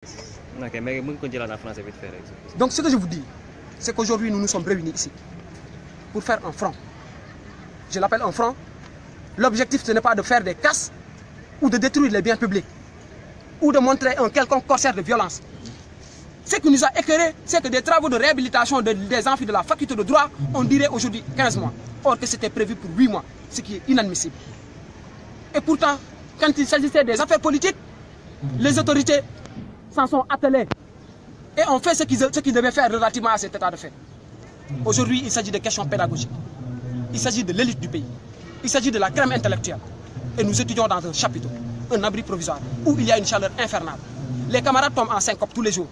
Ok, mais donc ce que je vous dis, c'est qu'aujourd'hui nous nous sommes réunis ici pour faire un front. Je l'appelle un front. L'objectif ce n'est pas de faire des casses ou de détruire les biens publics ou de montrer un quelconque corsaire de violence. Ce qui nous a éclairé, c'est que des travaux de réhabilitation des amphis de la faculté de droit, on dirait aujourd'hui 15 mois, or que c'était prévu pour 8 mois, ce qui est inadmissible. Et pourtant, quand il s'agissait des affaires politiques, les autorités s'en sont attelées et ont fait ce qu'ils devaient faire relativement à cet état de fait. Aujourd'hui, il s'agit de questions pédagogiques. Il s'agit de l'élite du pays. Il s'agit de la crème intellectuelle. Et nous étudions dans un chapiteau, un abri provisoire, où il y a une chaleur infernale. Les camarades tombent en syncope tous les jours.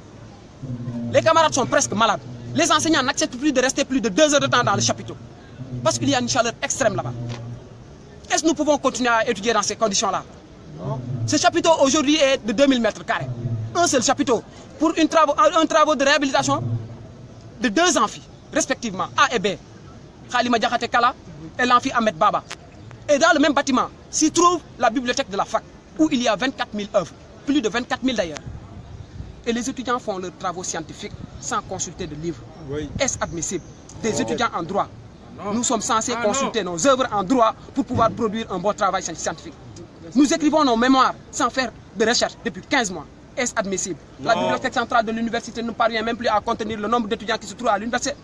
Les camarades sont presque malades. Les enseignants n'acceptent plus de rester plus de 2 heures de temps dans le chapiteau. Parce qu'il y a une chaleur extrême là-bas. Est-ce que nous pouvons continuer à étudier dans ces conditions-là? Ce chapiteau aujourd'hui est de 2000 mètres carrés. Un seul chapiteau pour un travaux de réhabilitation de 2 amphis, respectivement, A et B. Khalima Diakhaté Kala et l'amphi Ahmed Baba. Et dans le même bâtiment s'y trouve la bibliothèque de la fac, où il y a 24 000 œuvres, plus de 24 000 d'ailleurs. Et les étudiants font leurs travaux scientifiques sans consulter de livres. Oui. Est-ce admissible? Des étudiants en droit. Nous sommes censés consulter nos œuvres en droit pour pouvoir produire un bon travail scientifique. Nous écrivons nos mémoires sans faire de recherche depuis 15 mois. Est-ce admissible? La bibliothèque centrale de l'université ne parvient même plus à contenir le nombre d'étudiants qui se trouvent à l'université.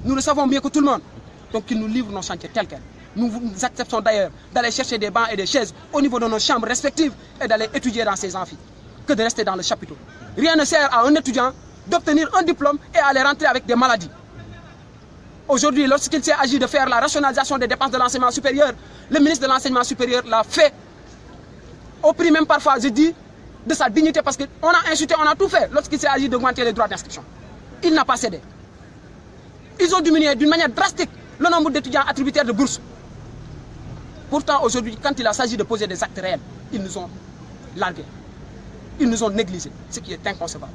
Nous le savons mieux que tout le monde. Donc qu'ils nous livrent nos chantiers tels quels. Nous acceptons d'ailleurs d'aller chercher des bancs et des chaises au niveau de nos chambres respectives et d'aller étudier dans ces amphis, que de rester dans le chapiteau. Rien ne sert à un étudiant d'obtenir un diplôme et aller rentrer avec des maladies. Aujourd'hui, lorsqu'il s'est agi de faire la rationalisation des dépenses de l'enseignement supérieur, le ministre de l'enseignement supérieur l'a fait au prix même parfois, je dis, de sa dignité, parce qu'on a insulté, on a tout fait lorsqu'il s'est agi d'augmenter les droits d'inscription. Il n'a pas cédé. Ils ont diminué d'une manière drastique le nombre d'étudiants attributaires de bourses. Pourtant, aujourd'hui, quand il s'agit de poser des actes réels, ils nous ont largués. Ils nous ont négligés, ce qui est inconcevable.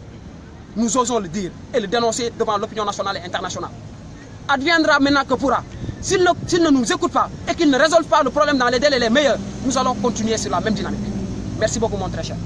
Nous osons le dire et le dénoncer devant l'opinion nationale et internationale. Adviendra maintenant que pourra. S'ils ne nous écoutent pas et qu'ils ne résolvent pas le problème dans les délais les meilleurs, nous allons continuer sur la même dynamique. Merci beaucoup, mon très cher.